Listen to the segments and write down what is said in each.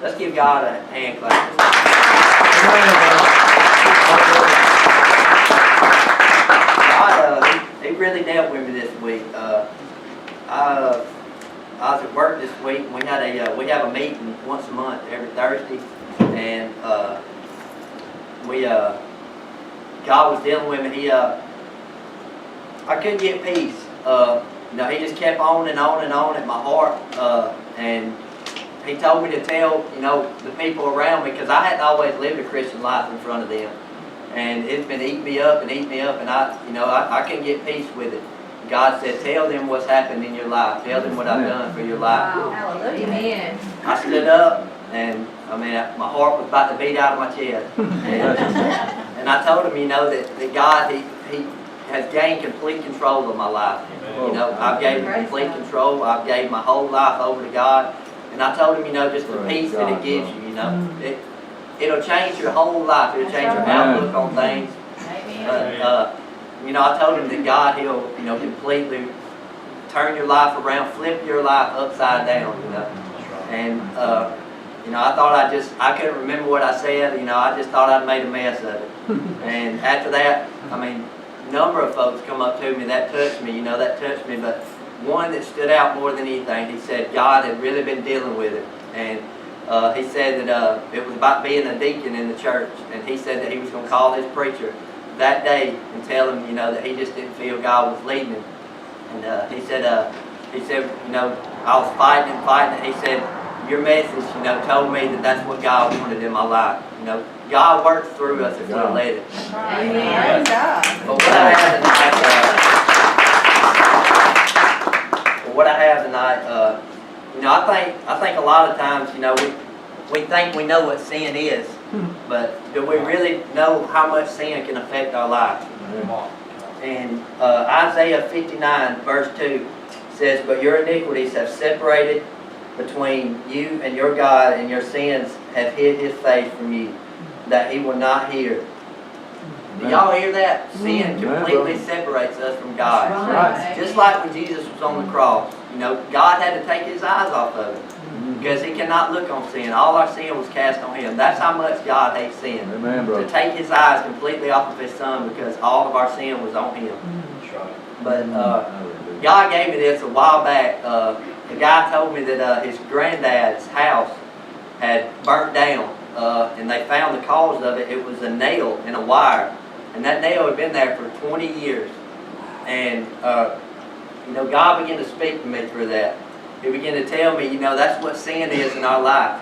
Let's give God a hand clap. He really dealt with me this week. I was at work this week, and we have a meeting once a month, every Thursday, and God was dealing with me. I couldn't get peace. He just kept on and on and on at my heart, and he told me to tell the people around me, because I hadn't always lived a Christian life in front of them, and it's been eating me up, and I couldn't get peace with it. God said, tell them what's happened in your life. Tell them what I've done for your life. Wow. Hallelujah. Amen. I stood up, and my heart was about to beat out of my chest. And I told him, that God, He has gained complete control of my life. I've gave Him complete control. I've gave my whole life over to God. And I told him, just the peace that it gives you, it'll change your whole life. It'll change your outlook on things. I told him that God, He'll, completely turn your life around, flip your life upside down, And, I thought I couldn't remember what I said, I just thought I'd made a mess of it. And after that, a number of folks come up to me that touched me, but one that stood out more than anything, he said God had really been dealing with it. And he said that it was about being a deacon in the church, and he said that he was going to call his preacher that day and tell him, that he just didn't feel God was leading him. And he said, I was fighting, and he said, your message, told me that that's what God wanted in my life. God works through us if we'll let it. Amen. But what I have tonight, I think a lot of times, we think we know what sin is, but do we really know how much sin can affect our life? And Isaiah 59 verse 2 says, but your iniquities have separated between you and your God, and your sins have hid His face from you, that He will not hear. Do y'all hear that? Sin completely separates us from God. Right. Just like when Jesus was on the cross, God had to take His eyes off of it, because He cannot look on sin. All our sin was cast on Him. That's how much God hates sin. Amen, to take His eyes completely off of His Son, because all of our sin was on Him. But God gave me this a while back. The guy told me that his granddad's house had burnt down, and they found the cause of it. It was a nail in a wire, and that nail had been there for 20 years. And God began to speak to me through that. He began to tell me, that's what sin is in our life.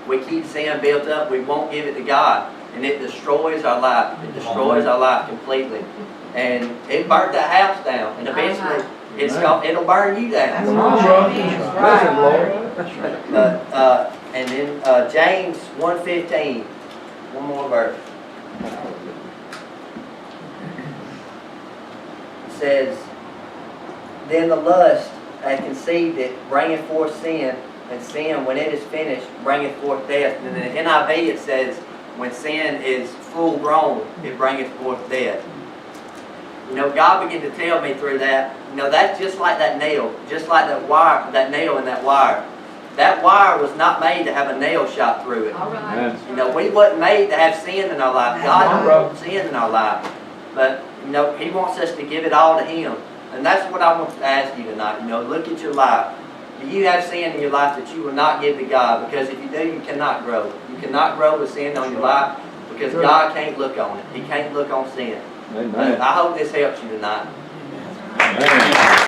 We keep sin built up. We won't give it to God, and it destroys our life. It destroys our life completely. And it burnt that house down, and eventually it'll burn you down. And then James 1:15, one more verse. It says, then the lust that conceived it bringeth forth sin, and sin, when it is finished, bringeth forth death. And in the NIV it says, when sin is full grown, it bringeth forth death. God began to tell me through that, that's just like that nail, just like that wire, that nail in that wire. That wire was not made to have a nail shot through it. All right. We wasn't made to have sin in our life. God don't want sin in our life. But, He wants us to give it all to Him. And that's what I want to ask you tonight. Look at your life. Do you have sin in your life that you will not give to God? Because if you do, you cannot grow. You cannot grow with sin on your life, because God can't look on it. He can't look on sin. Amen. I hope this helps you tonight. Amen.